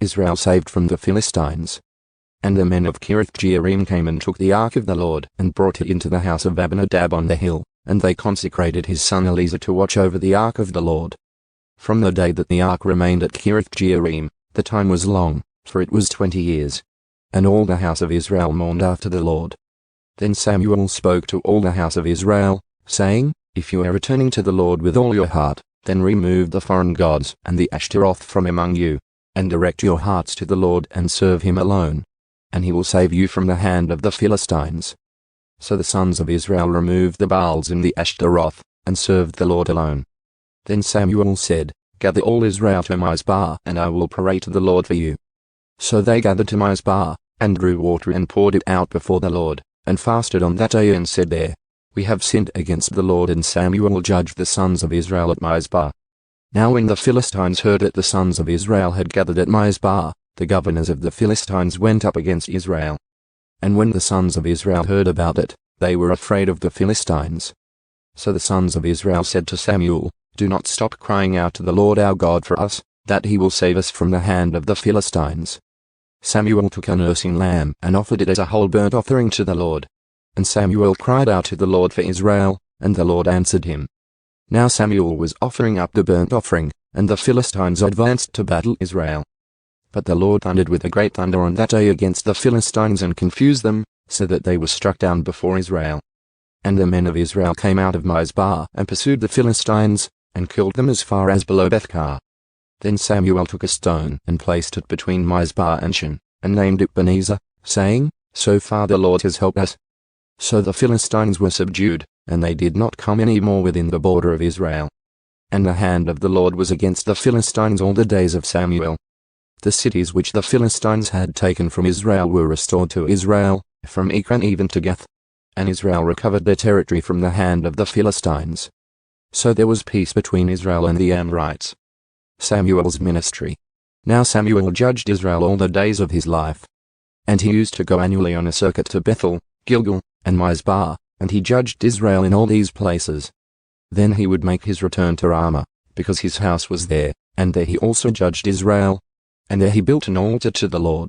Israel saved from the Philistines. And the men of Kiriath-jearim came and took the ark of the Lord and brought it into the house of Abinadab on the hill, and they consecrated his son Eleazar to watch over the ark of the Lord. From the day that the ark remained at Kiriath-jearim, the time was long, for it was 20 years. And all the house of Israel mourned after the Lord. Then Samuel spoke to all the house of Israel, saying, If you are returning to the Lord with all your heart, then remove the foreign gods and the Ashtaroth from among you, and direct your hearts to the Lord and serve him alone. And he will save you from the hand of the Philistines. So the sons of Israel removed the Baals and the Ashtaroth, and served the Lord alone. Then Samuel said, Gather all Israel to Mizpah, and I will pray to the Lord for you. So they gathered to Mizpah, and drew water and poured it out before the Lord, and fasted on that day and said there, We have sinned against the Lord. And Samuel judged the sons of Israel at Mizpah. Now when the Philistines heard that the sons of Israel had gathered at Mizpah, the governors of the Philistines went up against Israel. And when the sons of Israel heard about it, they were afraid of the Philistines. So the sons of Israel said to Samuel, Do not stop crying out to the Lord our God for us, that he will save us from the hand of the Philistines. Samuel took a nursing lamb and offered it as a whole burnt offering to the Lord. And Samuel cried out to the Lord for Israel, and the Lord answered him. Now Samuel was offering up the burnt offering, and the Philistines advanced to battle Israel. But the Lord thundered with a great thunder on that day against the Philistines and confused them, so that they were struck down before Israel. And the men of Israel came out of Mizpah and pursued the Philistines, and killed them as far as below Bethkar. Then Samuel took a stone and placed it between Mizpah and Shin, and named it Ebenezer, saying, So far the Lord has helped us. So the Philistines were subdued, and they did not come any more within the border of Israel. And the hand of the Lord was against the Philistines all the days of Samuel. The cities which the Philistines had taken from Israel were restored to Israel, from Ekron even to Gath. And Israel recovered their territory from the hand of the Philistines. So there was peace between Israel and the Amorites. Samuel's ministry. Now Samuel judged Israel all the days of his life. And he used to go annually on a circuit to Bethel, Gilgal, and Mizpah, and he judged Israel in all these places. Then he would make his return to Ramah, because his house was there, and there he also judged Israel. And there he built an altar to the Lord.